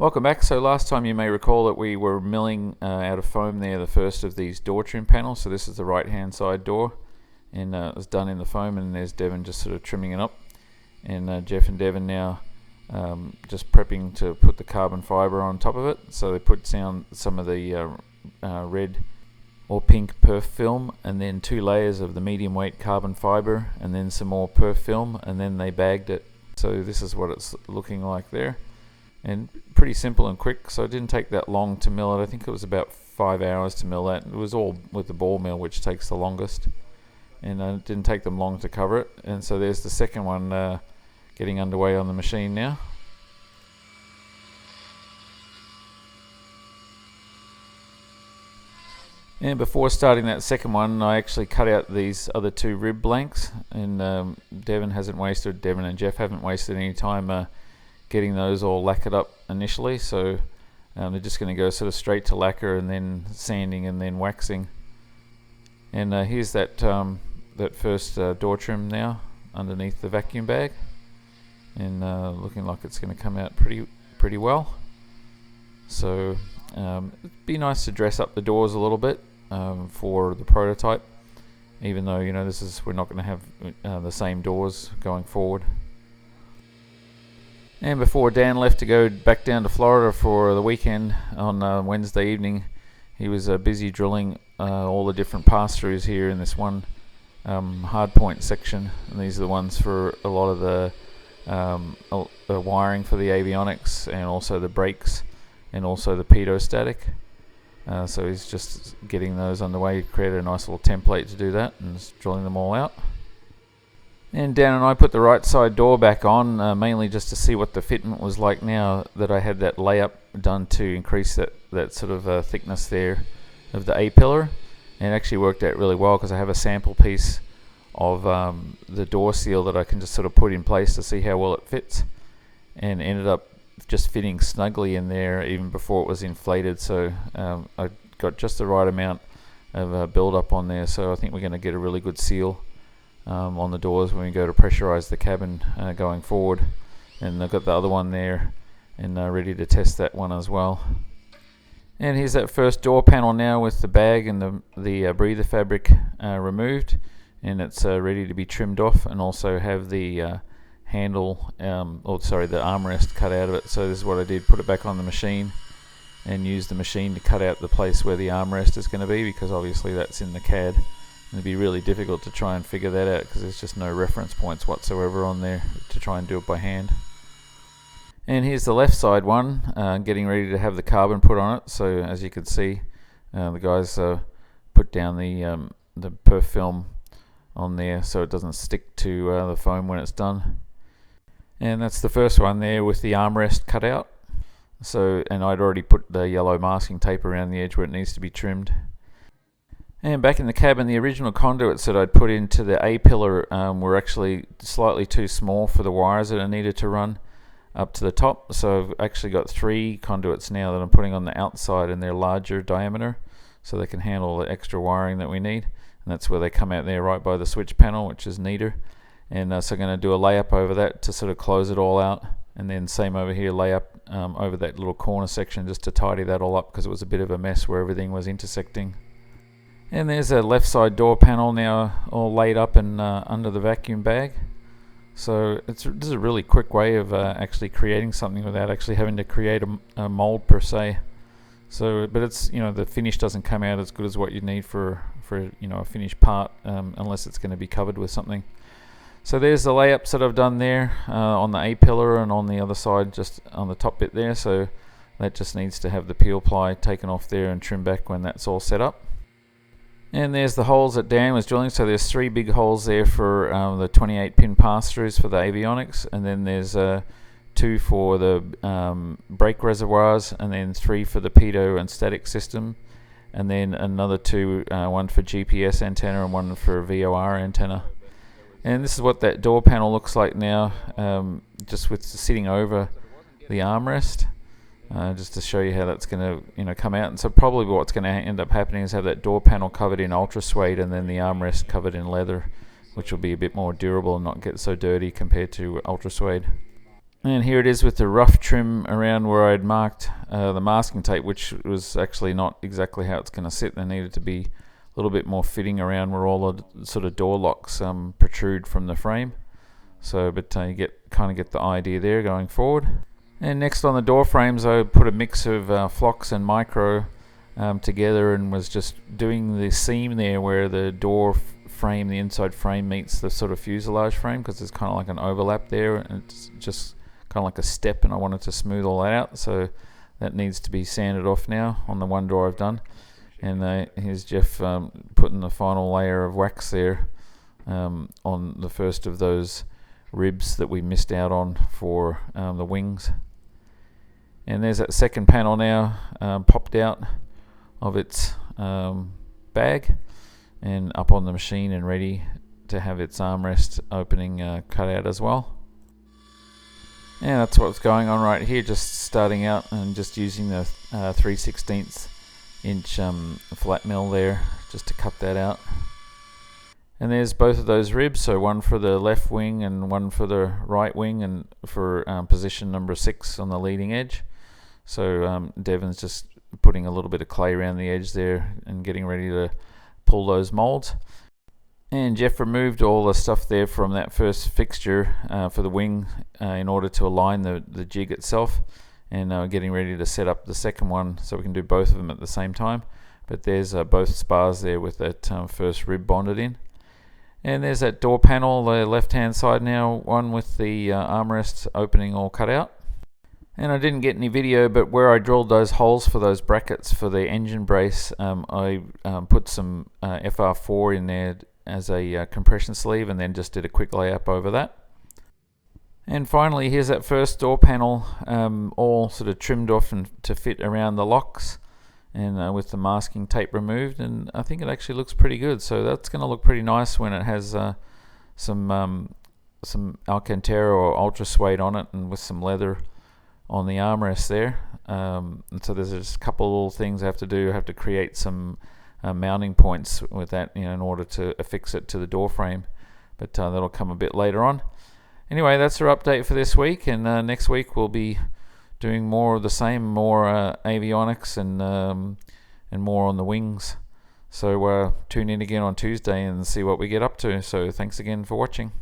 Welcome back. So last time you may recall that we were milling out of foam there the first of these door trim panels. So this is the right hand side door, and it was done in the foam, and there's Devin just sort of trimming it up, and Jeff and Devin now just prepping to put the carbon fibre on top of it. So they put down some of the red or pink perf film, and then 2 layers of the medium weight carbon fibre, and then some more perf film, and then they bagged it. So this is what it's looking like there. And pretty simple and quick, so it didn't take that long to mill it. I think it was about 5 hours to mill that. It was all with the ball mill, which takes the longest, and it didn't take them long to cover it. And so there's the second one getting underway on the machine now. And before starting that second one, I actually cut out these other 2 rib blanks, and Devin and Jeff haven't wasted any time getting those all lacquered up initially, so they're just going to go sort of straight to lacquer and then sanding and then waxing. And here's that first door trim now underneath the vacuum bag, and looking like it's going to come out pretty well. So it'd be nice to dress up the doors a little bit for the prototype, even though we're not going to have the same doors going forward. And before Dan left to go back down to Florida for the weekend on Wednesday evening, he was busy drilling all the different pass-throughs here in this one hardpoint section. And these are the ones for a lot of the wiring for the avionics, and also the brakes, and also the pedostatic. So he's just getting those underway. He created a nice little template to do that, and just drilling them all out. And Dan and I put the right side door back on, mainly just to see what the fitment was like now that I had that layup done to increase that sort of thickness there of the A-pillar. And it actually worked out really well, because I have a sample piece of the door seal that I can just sort of put in place to see how well it fits, and ended up just fitting snugly in there even before it was inflated. So I got just the right amount of build up on there, so I think we're going to get a really good seal on the doors when we go to pressurize the cabin going forward. And I've got the other one there and ready to test that one as well. And here's that first door panel now with the bag and the breather fabric removed, and it's ready to be trimmed off, and also have the handle, the armrest cut out of it. So this is what I did: put it back on the machine and use the machine to cut out the place where the armrest is going to be, because obviously that's in the CAD. It'd be really difficult to try and figure that out, because there's just no reference points whatsoever on there to try and do it by hand. And here's the left side one, getting ready to have the carbon put on it. So as you can see, the guys put down the perf film on there so it doesn't stick to the foam when it's done. And that's the first one there with the armrest cut out. So, and I'd already put the yellow masking tape around the edge where it needs to be trimmed. And back in the cabin, the original conduits that I'd put into the A-pillar were actually slightly too small for the wires that I needed to run up to the top. So I've actually got 3 conduits now that I'm putting on the outside, and they're larger diameter, so they can handle the extra wiring that we need. And that's where they come out there, right by the switch panel, which is neater. And so I'm going to do a layup over that to sort of close it all out. And then same over here, layup over that little corner section just to tidy that all up, because it was a bit of a mess where everything was intersecting. And there's a left side door panel now all laid up and under the vacuum bag. So this is a really quick way of actually creating something without actually having to create a mold per se. So, but it's, the finish doesn't come out as good as what you need for a finished part, unless it's going to be covered with something. So there's the layups that I've done there on the A-pillar, and on the other side just on the top bit there. So that just needs to have the peel ply taken off there and trimmed back when that's all set up. And there's the holes that Dan was drilling. So there's 3 big holes there for the 28-pin pass-throughs for the avionics, and then there's 2 for the brake reservoirs, and then 3 for the pedo and static system, and then another 2, one for GPS antenna and one for VOR antenna. And this is what that door panel looks like now, just with sitting over the armrest. Just to show you how that's going to come out. And so probably what's going to end up happening is have that door panel covered in ultra suede, and then the armrest covered in leather, which will be a bit more durable and not get so dirty compared to ultra suede. And here it is with the rough trim around where I'd marked the masking tape, which was actually not exactly how it's going to sit. There needed to be a little bit more fitting around where all the sort of door locks protrude from the frame. So, but you kind of get the idea there going forward. And next on the door frames, I put a mix of Flox and Micro together, and was just doing the seam there where the door frame, the inside frame, meets the sort of fuselage frame, because there's kind of like an overlap there, and it's just kind of like a step, and I wanted to smooth all that out. So that needs to be sanded off now on the one door I've done. And here's Jeff putting the final layer of wax there on the first of those ribs that we missed out on for the wings. And there's that second panel now popped out of its bag and up on the machine and ready to have its armrest opening cut out as well. And that's what's going on right here, just starting out and just using the 3/16 inch flat mill there just to cut that out. And there's both of those ribs, so one for the left wing and one for the right wing, and for position number 6 on the leading edge. So Devin's just putting a little bit of clay around the edge there and getting ready to pull those molds. And Jeff removed all the stuff there from that first fixture for the wing in order to align the jig itself, and getting ready to set up the second one so we can do both of them at the same time. But there's both spars there with that first rib bonded in. And there's that door panel, the left hand side now, one with the armrest opening all cut out. And I didn't get any video, but where I drilled those holes for those brackets for the engine brace, I put some FR4 in there as a compression sleeve, and then just did a quick layup over that. And finally, here's that first door panel, all sort of trimmed off and to fit around the locks, and with the masking tape removed, and I think it actually looks pretty good. So that's going to look pretty nice when it has some Alcantara or Ultra Suede on it, and with some leather on the armrest there. And so there's just a couple of little things I have to do. I have to create some mounting points with that, in order to affix it to the door frame, but that'll come a bit later on. Anyway, that's our update for this week, and next week we'll be doing more of the same, more avionics and more on the wings. So tune in again on Tuesday and see what we get up to. So thanks again for watching.